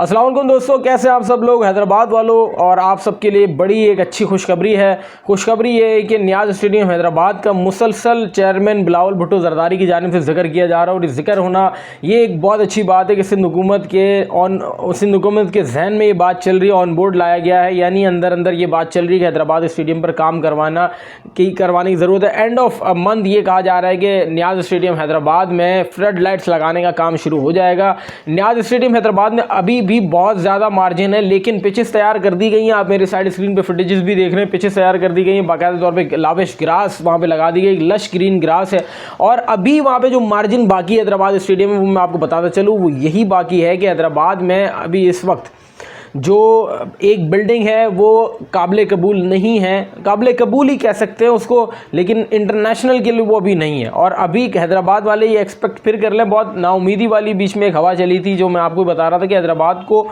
अस्सलाम वालेकुम दोस्तों, कैसे आप सब लोग हैदराबाद वालों। और आप सबके लिए बड़ी एक अच्छी खुशखबरी है। खुशखबरी ये है कि नियाज़ स्टेडियम हैदराबाद का मुसलसल चेयरमैन बिलावल भुट्टो जरदारी की जानिब से जिक्र किया जा रहा है। और जिक्र होना ये एक बहुत अच्छी बात है कि सिंध हुकूमत के जहन में ये बात चल रही है, ऑन बोर्ड लाया गया है। यानी अंदर अंदर ये बात चल रही है कि हैदराबाद स्टेडियम पर काम करवाने की ज़रूरत है। एंड ऑफ मंथ ये कहा जा रहा है कि नियाज़ स्टेडियम हैदराबाद में फ्लड लाइट्स लगाने का काम शुरू हो जाएगा। नियाज़ स्टेडियम हैदराबाद में अभी भी बहुत ज़्यादा मार्जिन है, लेकिन पिचेस तैयार कर दी गई हैं। आप मेरे साइड स्क्रीन पे फुटेजेस भी देख रहे हैं, पिचेस तैयार कर दी गई हैं। बाकायदा तौर पे लाविश ग्रास वहाँ पे लगा दी गई, लश ग्रीन ग्रास है। और अभी वहाँ पे जो मार्जिन बाकी है हैदराबाद स्टेडियम में, वो मैं आपको बताता चलूँ, वो यही बाकी है कि हैदराबाद में अभी इस वक्त जो एक बिल्डिंग है वो काबिल कबूल नहीं है, काबिल कबूल ही कह सकते हैं उसको, लेकिन इंटरनेशनल के लिए वो अभी नहीं है। और अभी हैदराबाद वाले ये एक्सपेक्ट फिर कर लें, बहुत नाउमीदी वाली बीच में एक हवा चली थी जो मैं आपको बता रहा था कि हैदराबाद को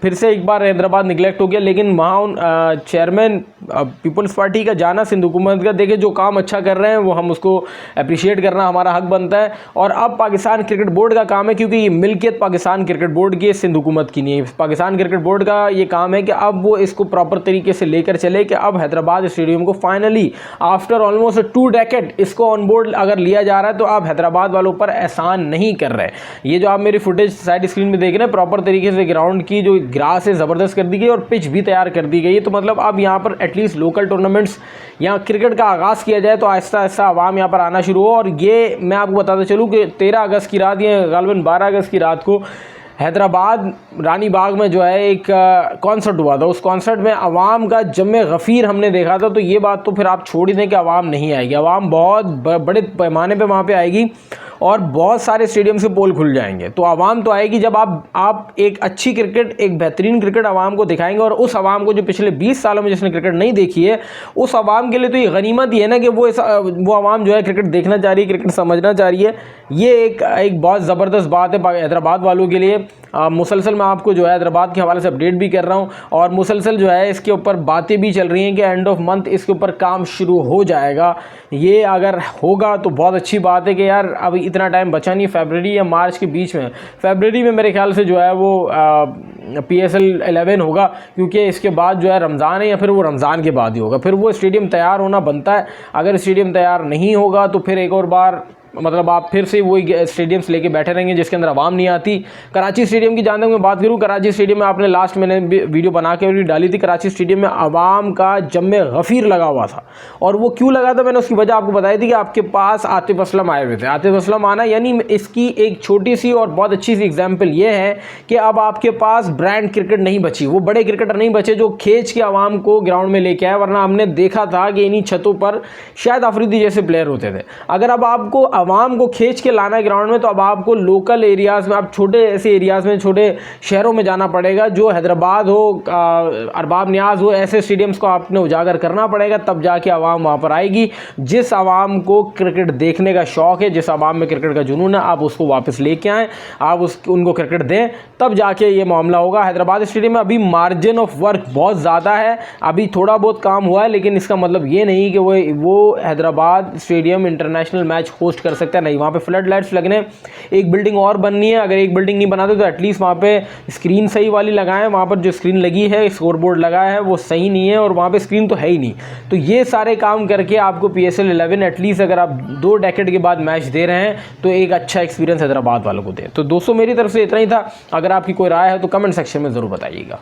फिर से एक बार हैदराबाद निगलेक्ट हो गया। लेकिन वहाँ चेयरमैन पीपल्स पार्टी का जाना, सिंध हुकूमत का, देखे जो काम अच्छा कर रहे हैं वो हम उसको अप्रिशिएट करना हमारा हक बनता है। और अब पाकिस्तान क्रिकेट बोर्ड का काम है, क्योंकि ये मिल्कियत पाकिस्तान क्रिकेट बोर्ड की, सिंध हुकूमत की नहीं है। पाकिस्तान क्रिकेट बोर्ड का ये काम है कि अब वो इसको प्रॉपर तरीके से लेकर चले कि अब हैदराबाद स्टेडियम को फाइनली आफ्टर ऑलमोस्ट 2 डेकेड इसको ऑन बोर्ड अगर लिया जा रहा है तो अब हैदराबाद वालों पर एहसान नहीं कर रहे। ये जो आप मेरी फुटेज साइड स्क्रीन में देख रहे हैं, प्रॉपर तरीके से ग्राउंड की जो ग्रास है ज़बरदस्त कर दी गई और पिच भी तैयार कर दी गई है। तो मतलब अब यहाँ पर एटलीस्ट लोकल टूर्नामेंट्स, यहाँ क्रिकेट का आगाज़ किया जाए तो आहिस्ता आहिस्ता आवाम यहाँ पर आना शुरू हो। और ये मैं आपको बताता चलूँ कि 13 अगस्त की रात या गालिबन 12 अगस्त की रात को हैदराबाद रानी बाग में जो है एक कॉन्सर्ट हुआ था। उस कॉन्सर्ट में अवाम का जम्मे गफ़ीर हमने देखा था। तो ये बात तो फिर आप छोड़ ही दें कि अवाम नहीं आएगी, अवाम बहुत बड़े पैमाने पे वहाँ पे आएगी और बहुत सारे स्टेडियम से पोल खुल जाएंगे। तो आवाम तो आएगी जब आप एक अच्छी क्रिकेट, एक बेहतरीन क्रिकेट आवाम को दिखाएंगे। और उस आवाम को जो पिछले 20 सालों में जिसने क्रिकेट नहीं देखी है, उस आवाम के लिए तो ये गनीमत ही है ना कि वो आवाम जो है क्रिकेट देखना चाह रही है, क्रिकेट समझना चाह रही है। ये एक बहुत ज़बरदस्त बात है हैदराबाद वालों के लिए। मुसलसल मैं आपको जो है हैदराबाद के हवाले से अपडेट भी कर रहा हूँ और मुसलसल जो है इसके ऊपर बातें भी चल रही हैं कि एंड ऑफ मंथ इसके ऊपर काम शुरू हो जाएगा। ये अगर होगा तो बहुत अच्छी बात है कि यार अभी इतना टाइम बचा नहीं, फरवरी या मार्च के बीच में, फरवरी में मेरे ख्याल से जो है वो PSL 11 होगा, क्योंकि इसके बाद जो है रमज़ान है या फिर वो रमज़ान के बाद ही होगा। फिर वो स्टेडियम तैयार होना बनता है। अगर स्टेडियम तैयार नहीं होगा तो फिर एक और बार मतलब आप फिर से वही स्टेडियम्स लेके बैठे रहेंगे जिसके अंदर आवाम नहीं आती। कराची स्टेडियम की जहाँ तक मैं बात करूँ, कराची स्टेडियम में आपने लास्ट मैंने वीडियो बना के भी डाली थी, कराची स्टेडियम में आवाम का जम्मे गफ़ीर लगा हुआ था। और वो क्यों लगा था, मैंने उसकी वजह आपको बताई थी कि आपके पास आतिफ असलम आए हुए थे। आतिफ असलम आना यानी इसकी एक छोटी सी और बहुत अच्छी सी एग्जाम्पल ये है कि अब आपके पास ब्रांड क्रिकेट नहीं बची, वो बड़े क्रिकेटर नहीं बचे जो खींच के आवाम को ग्राउंड में लेके आए। वरना हमने देखा था कि इन्हीं छतों पर शायद अफरीदी जैसे प्लेयर होते थे। अगर अब आपको आवाम को खींच के लाना है ग्राउंड में, तो अब आपको लोकल एरियाज़ में, आप छोटे ऐसे एरियाज़ में, छोटे शहरों में जाना पड़ेगा, जो हैदराबाद हो, अरबाब नियाज़ हो, ऐसे स्टेडियम्स को आपने उजागर करना पड़ेगा। तब जाके आवाम वहाँ पर आएगी। जिस आवाम को क्रिकेट देखने का शौक़ है, जिस आवाम में क्रिकेट का जुनून है, आप उसको वापस लेके आएँ, आप उनको क्रिकेट दें, तब जाके ये मामला होगा। हैदराबाद स्टेडियम में अभी मार्जिन ऑफ वर्क बहुत ज़्यादा है, अभी थोड़ा बहुत काम हुआ है, लेकिन इसका मतलब ये नहीं कि वो Hyderabad stadium international match host कर सकता है। नहीं, वहाँ पे फ्लड लाइट्स लगने, एक बिल्डिंग और बननी है। अगर एक बिल्डिंग नहीं बनाते तो एटलीस्ट वहाँ पे स्क्रीन सही वाली लगाएं। वहाँ पर जो स्क्रीन लगी है, स्कोर बोर्ड लगा है, वो सही नहीं है और वहाँ पे स्क्रीन तो है ही नहीं। तो ये सारे काम करके आपको PSL 11 एटलीस्ट अगर आप 2 डेकेड के बाद मैच दे रहे हैं तो एक अच्छा एक्सपीरियंस हैदराबाद वालों को दे। तो दोस्तों मेरी तरफ से इतना ही था। अगर आपकी कोई राय है तो कमेंट सेक्शन में ज़रूर बताइएगा।